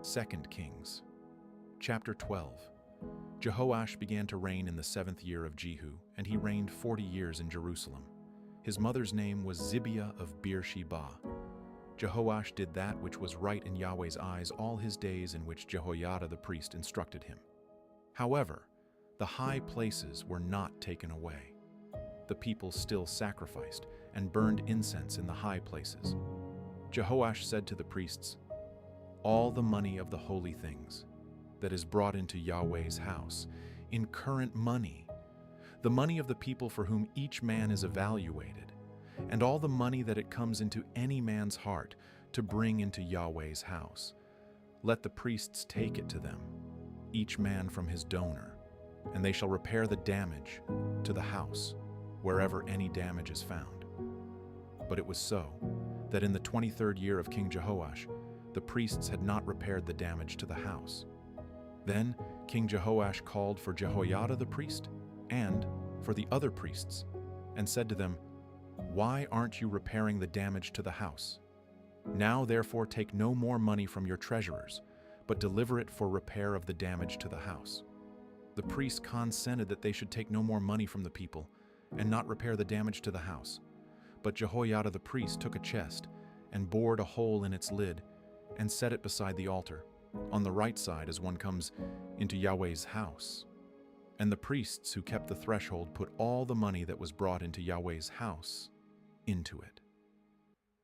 2 Kings. Chapter 12. Jehoash began to reign in the 7th year of Jehu, and he reigned 40 years in Jerusalem. His mother's name was Zibiah of Beersheba. Jehoash did that which was right in Yahweh's eyes all his days in which Jehoiada the priest instructed him. However, the high places were not taken away. The people still sacrificed and burned incense in the high places. Jehoash said to the priests, "All the money of the holy things that is brought into Yahweh's house, in current money, the money of the people for whom each man is evaluated, and all the money that it comes into any man's heart to bring into Yahweh's house, let the priests take it to them, each man from his donor, and they shall repair the damage to the house, wherever any damage is found." But it was so, that in the 23rd year of King Jehoash, the priests had not repaired the damage to the house. Then King Jehoash called for Jehoiada the priest and for the other priests, and said to them, "Why aren't you repairing the damage to the house? Now therefore take no more money from your treasurers, but deliver it for repair of the damage to the house." The priests consented that they should take no more money from the people, and not repair the damage to the house. But Jehoiada the priest took a chest, and bored a hole in its lid, and set it beside the altar, on the right side as one comes into Yahweh's house. And the priests who kept the threshold put all the money that was brought into Yahweh's house into it.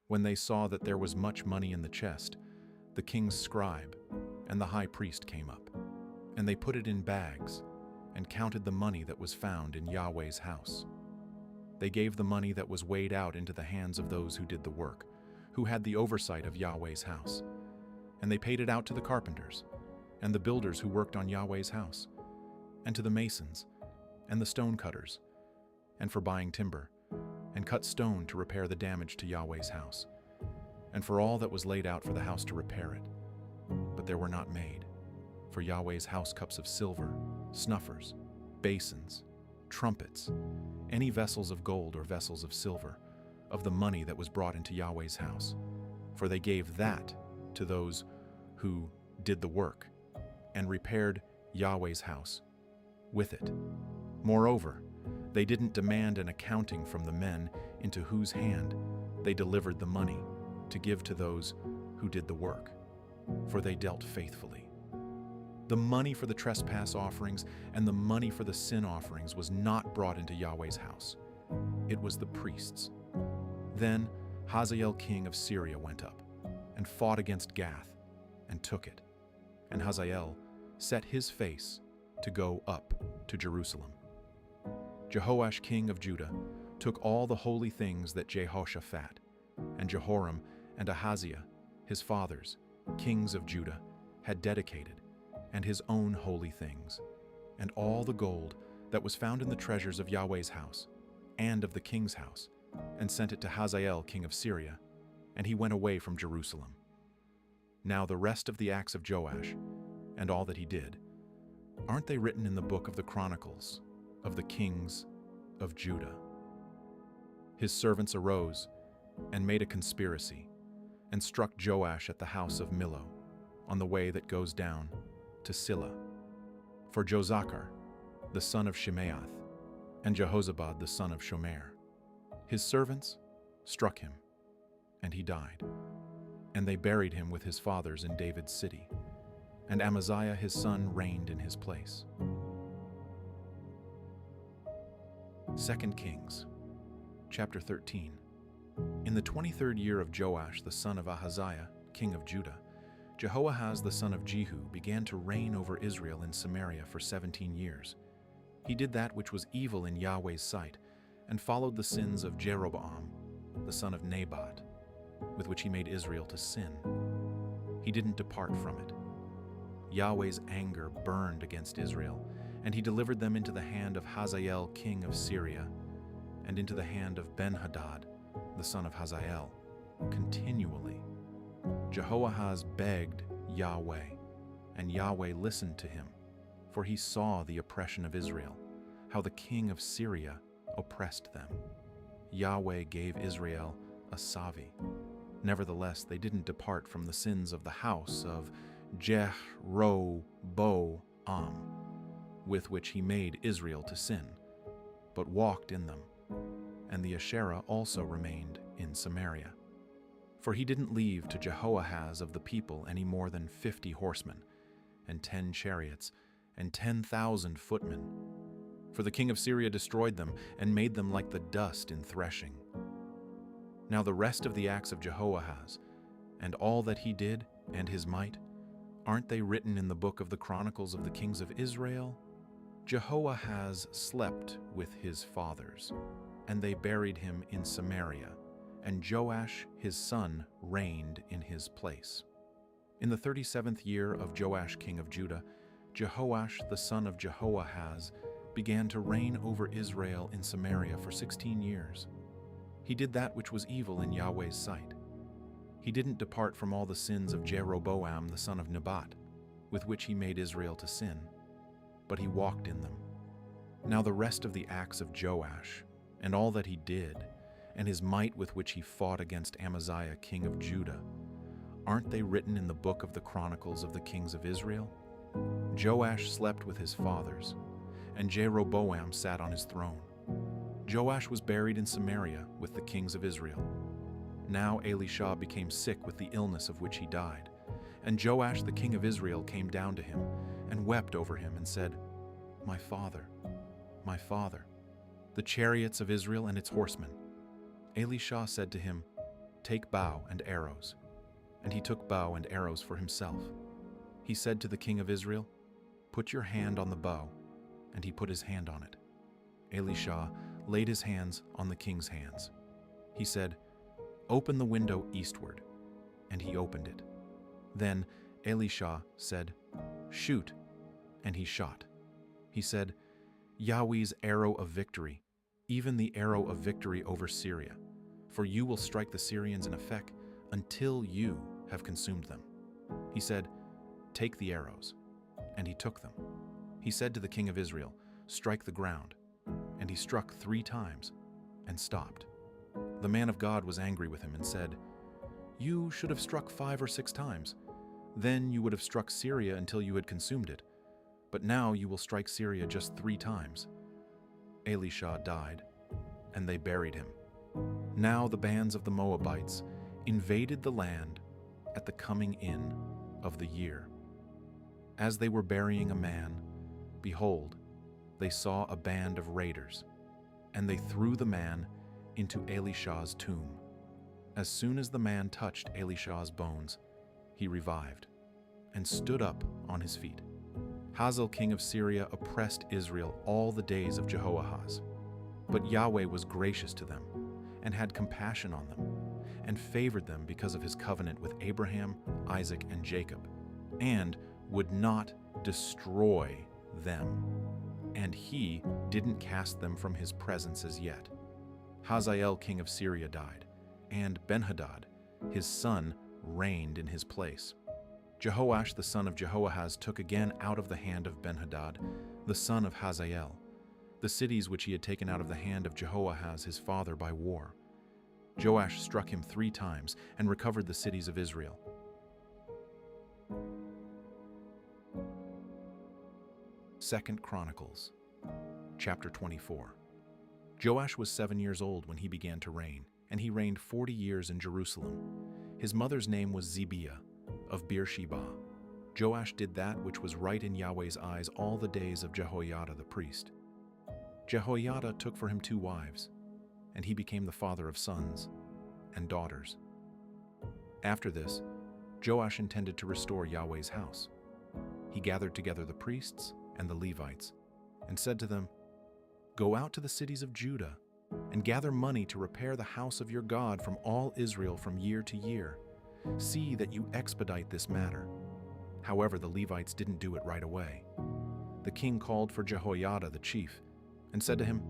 When they saw that there was much money in the chest, the king's scribe and the high priest came up, and they put it in bags, and counted the money that was found in Yahweh's house. They gave the money that was weighed out into the hands of those who did the work, who had the oversight of Yahweh's house. And they paid it out to the carpenters, and the builders who worked on Yahweh's house, and to the masons, and the stone cutters, and for buying timber, and cut stone to repair the damage to Yahweh's house, and for all that was laid out for the house to repair it. But there were not made, for Yahweh's house, cups of silver, snuffers, basins, trumpets, any vessels of gold or vessels of silver, of the money that was brought into Yahweh's house. For they gave that to those who did the work, and repaired Yahweh's house with it. Moreover, they didn't demand an accounting from the men into whose hand they delivered the money to give to those who did the work, for they dealt faithfully. The money for the trespass offerings and the money for the sin offerings was not brought into Yahweh's house. It was the priests. Then Hazael king of Syria went up and fought against Gath and took it. And Hazael set his face to go up to Jerusalem. Jehoash king of Judah took all the holy things that Jehoshaphat and Jehoram and Ahaziah, his fathers, kings of Judah, had dedicated, and his own holy things, and all the gold that was found in the treasures of Yahweh's house and of the king's house, and sent it to Hazael king of Syria, and he went away from Jerusalem. Now the rest of the acts of Joash, and all that he did, aren't they written in the book of the Chronicles of the kings of Judah? His servants arose and made a conspiracy, and struck Joash at the house of Millo, on the way that goes down to Silla. For Jozachar, the son of Shimeath, and Jehozabad, the son of Shomer, his servants, struck him, and he died. And they buried him with his fathers in David's city, and Amaziah his son reigned in his place. 2 Kings. Chapter 13. In the 23rd year of Joash the son of Ahaziah, king of Judah, Jehoahaz the son of Jehu began to reign over Israel in Samaria for 17 years. He did that which was evil in Yahweh's sight, and followed the sins of Jeroboam, the son of Nebat, with which he made Israel to sin. He didn't depart from it. Yahweh's anger burned against Israel, and he delivered them into the hand of Hazael king of Syria, and into the hand of Ben-Hadad, the son of Hazael, continually. Jehoahaz begged Yahweh, and Yahweh listened to him, for he saw the oppression of Israel, how the king of Syria oppressed them. Yahweh gave Israel a Savi. Nevertheless, they didn't depart from the sins of the house of Jehoahaz, with which he made Israel to sin, but walked in them. And the Asherah also remained in Samaria. For he didn't leave to Jehoahaz of the people any more than 50 horsemen, and 10 chariots, and 10,000 footmen. For the king of Syria destroyed them, and made them like the dust in threshing. Now the rest of the acts of Jehoahaz, and all that he did, and his might, aren't they written in the book of the Chronicles of the kings of Israel? Jehoahaz slept with his fathers, and they buried him in Samaria, and Joash his son reigned in his place. In the 37th year of Joash king of Judah, Jehoash the son of Jehoahaz began to reign over Israel in Samaria for 16 years. He did that which was evil in Yahweh's sight. He didn't depart from all the sins of Jeroboam the son of Nebat, with which he made Israel to sin, but he walked in them. Now the rest of the acts of Joash, and all that he did, and his might with which he fought against Amaziah king of Judah, aren't they written in the book of the Chronicles of the kings of Israel? Joash slept with his fathers, and Jeroboam sat on his throne. Joash was buried in Samaria with the kings of Israel. Now Elisha became sick with the illness of which he died, and Joash the king of Israel came down to him, and wept over him, and said, my father, the chariots of Israel and its horsemen. Elisha said to him, take bow and arrows. And he took bow and arrows for himself. He said to the king of Israel, put your hand on the bow. And he put his hand on it. Elisha laid his hands on the king's hands. He said, open the window eastward. And he opened it. Then Elisha said, shoot. And he shot. He said, Yahweh's arrow of victory, even the arrow of victory over Syria. For you will strike the Syrians in Aphek until you have consumed them. He said, take the arrows. And he took them. He said to the king of Israel, strike the ground. And he struck 3 times and stopped. The man of God was angry with him and said, you should have struck 5 or 6 times. Then you would have struck Syria until you had consumed it. But now you will strike Syria just 3 times. Elisha died, and they buried him. Now the bands of the Moabites invaded the land at the coming in of the year. As they were burying a man, behold, they saw a band of raiders, and they threw the man into Elisha's tomb. As soon as the man touched Elisha's bones, he revived, and stood up on his feet. Hazael king of Syria oppressed Israel all the days of Jehoahaz. But Yahweh was gracious to them, and had compassion on them, and favored them because of his covenant with Abraham, Isaac, and Jacob, and would not destroy them. And he didn't cast them from his presence as yet. Hazael king of Syria died, and Benhadad, his son, reigned in his place. Jehoash the son of Jehoahaz took again out of the hand of Benhadad, the son of Hazael, the cities which he had taken out of the hand of Jehoahaz his father by war. Joash struck him 3 times and recovered the cities of Israel. Second Chronicles Chapter 24. Joash was 7 years old when he began to reign, and he reigned 40 years in Jerusalem. His mother's name was Zibiah of Beersheba. Joash did that which was right in Yahweh's eyes all the days of Jehoiada the priest. Jehoiada took for him 2 wives, and he became the father of sons and daughters. After this, Joash intended to restore Yahweh's house. He gathered together the priests and the Levites, and said to them, go out to the cities of Judah, and gather money to repair the house of your God from all Israel from year to year. See that you expedite this matter. However, the Levites didn't do it right away. The king called for Jehoiada the chief, and said to him,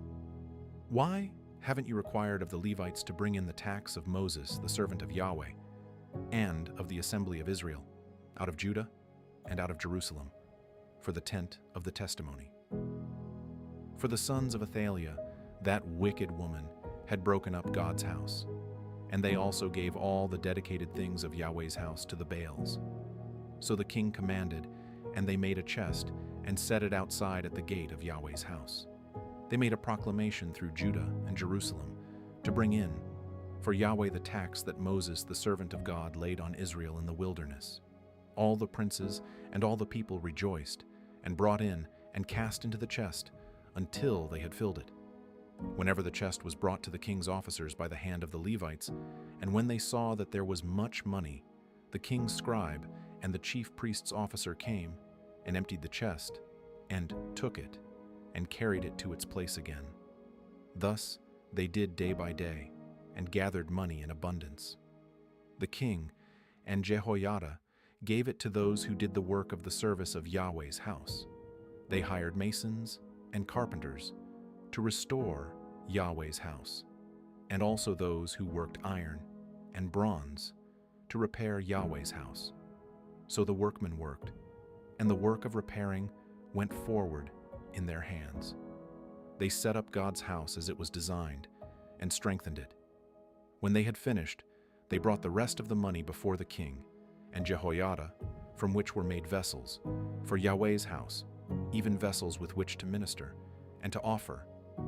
why haven't you required of the Levites to bring in the tax of Moses, the servant of Yahweh, and of the assembly of Israel, out of Judah and out of Jerusalem, for the tent of the testimony? For the sons of Athaliah, that wicked woman, had broken up God's house, and they also gave all the dedicated things of Yahweh's house to the Baals. So the king commanded, and they made a chest and set it outside at the gate of Yahweh's house. They made a proclamation through Judah and Jerusalem to bring in for Yahweh the tax that Moses, the servant of God, laid on Israel in the wilderness. All the princes and all the people rejoiced and brought in and cast into the chest until they had filled it. Whenever the chest was brought to the king's officers by the hand of the Levites, and when they saw that there was much money, the king's scribe and the chief priest's officer came and emptied the chest and took it and carried it to its place again. Thus they did day by day and gathered money in abundance. The king and Jehoiada gave it to those who did the work of the service of Yahweh's house. They hired masons and carpenters to restore Yahweh's house, and also those who worked iron and bronze to repair Yahweh's house. So the workmen worked, and the work of repairing went forward in their hands. They set up God's house as it was designed and strengthened it. When they had finished, they brought the rest of the money before the king and Jehoiada, from which were made vessels for Yahweh's house, even vessels with which to minister and to offer,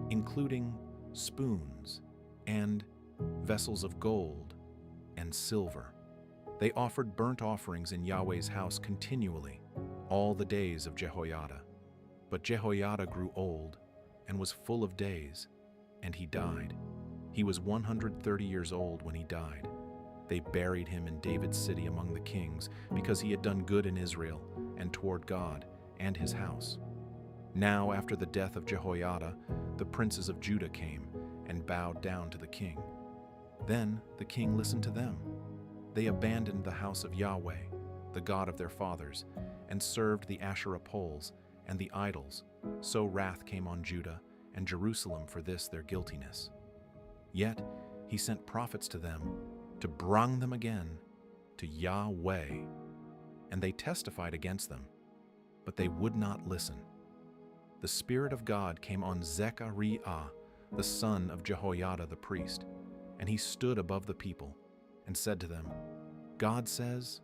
including spoons and vessels of gold and silver. They offered burnt offerings in Yahweh's house continually all the days of Jehoiada. But Jehoiada grew old and was full of days, and he died. He was 130 years old when he died. They buried him in David's city among the kings, because he had done good in Israel and toward God and his house. Now, after the death of Jehoiada, the princes of Judah came and bowed down to the king. Then the king listened to them. They abandoned the house of Yahweh, the God of their fathers, and served the Asherah poles and the idols. So wrath came on Judah and Jerusalem for this their guiltiness. Yet he sent prophets to them to bring them again to Yahweh. And they testified against them, but they would not listen. The Spirit of God came on Zechariah, the son of Jehoiada the priest, and he stood above the people and said to them, God says,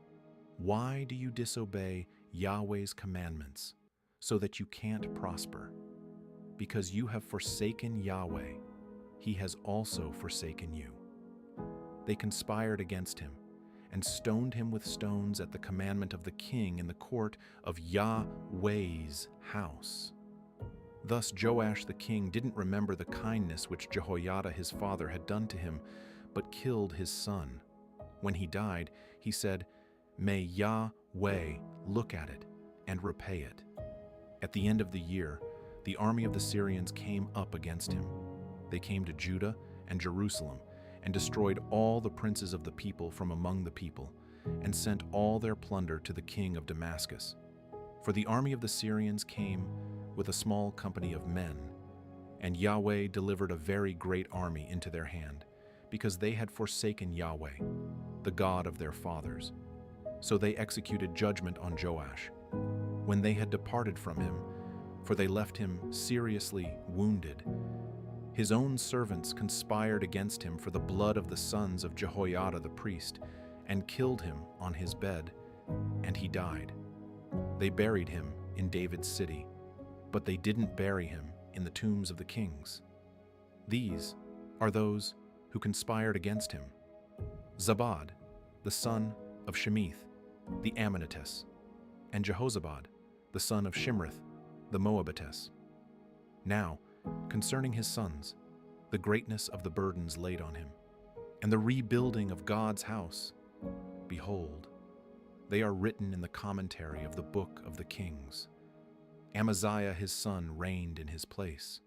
why do you disobey Yahweh's commandments so that you can't prosper? Because you have forsaken Yahweh, he has also forsaken you. They conspired against him and stoned him with stones at the commandment of the king in the court of Yahweh's house. Thus Joash the king didn't remember the kindness which Jehoiada his father had done to him, but killed his son. When he died, he said, may Yahweh look at it and repay it. At the end of the year, the army of the Syrians came up against him. They came to Judah and Jerusalem and destroyed all the princes of the people from among the people, and sent all their plunder to the king of Damascus. For the army of the Syrians came with a small company of men, and Yahweh delivered a very great army into their hand, because they had forsaken Yahweh, the God of their fathers. So they executed judgment on Joash. When they had departed from him, for they left him seriously wounded, his own servants conspired against him for the blood of the sons of Jehoiada the priest, and killed him on his bed, and he died. They buried him in David's city, but they didn't bury him in the tombs of the kings. These are those who conspired against him: Zabad, the son of Shemith, the Ammonitess, and Jehozabad, the son of Shimrith, the Moabitess. Now, concerning his sons, the greatness of the burdens laid on him, and the rebuilding of God's house, behold, they are written in the commentary of the book of the kings. Amaziah his son reigned in his place.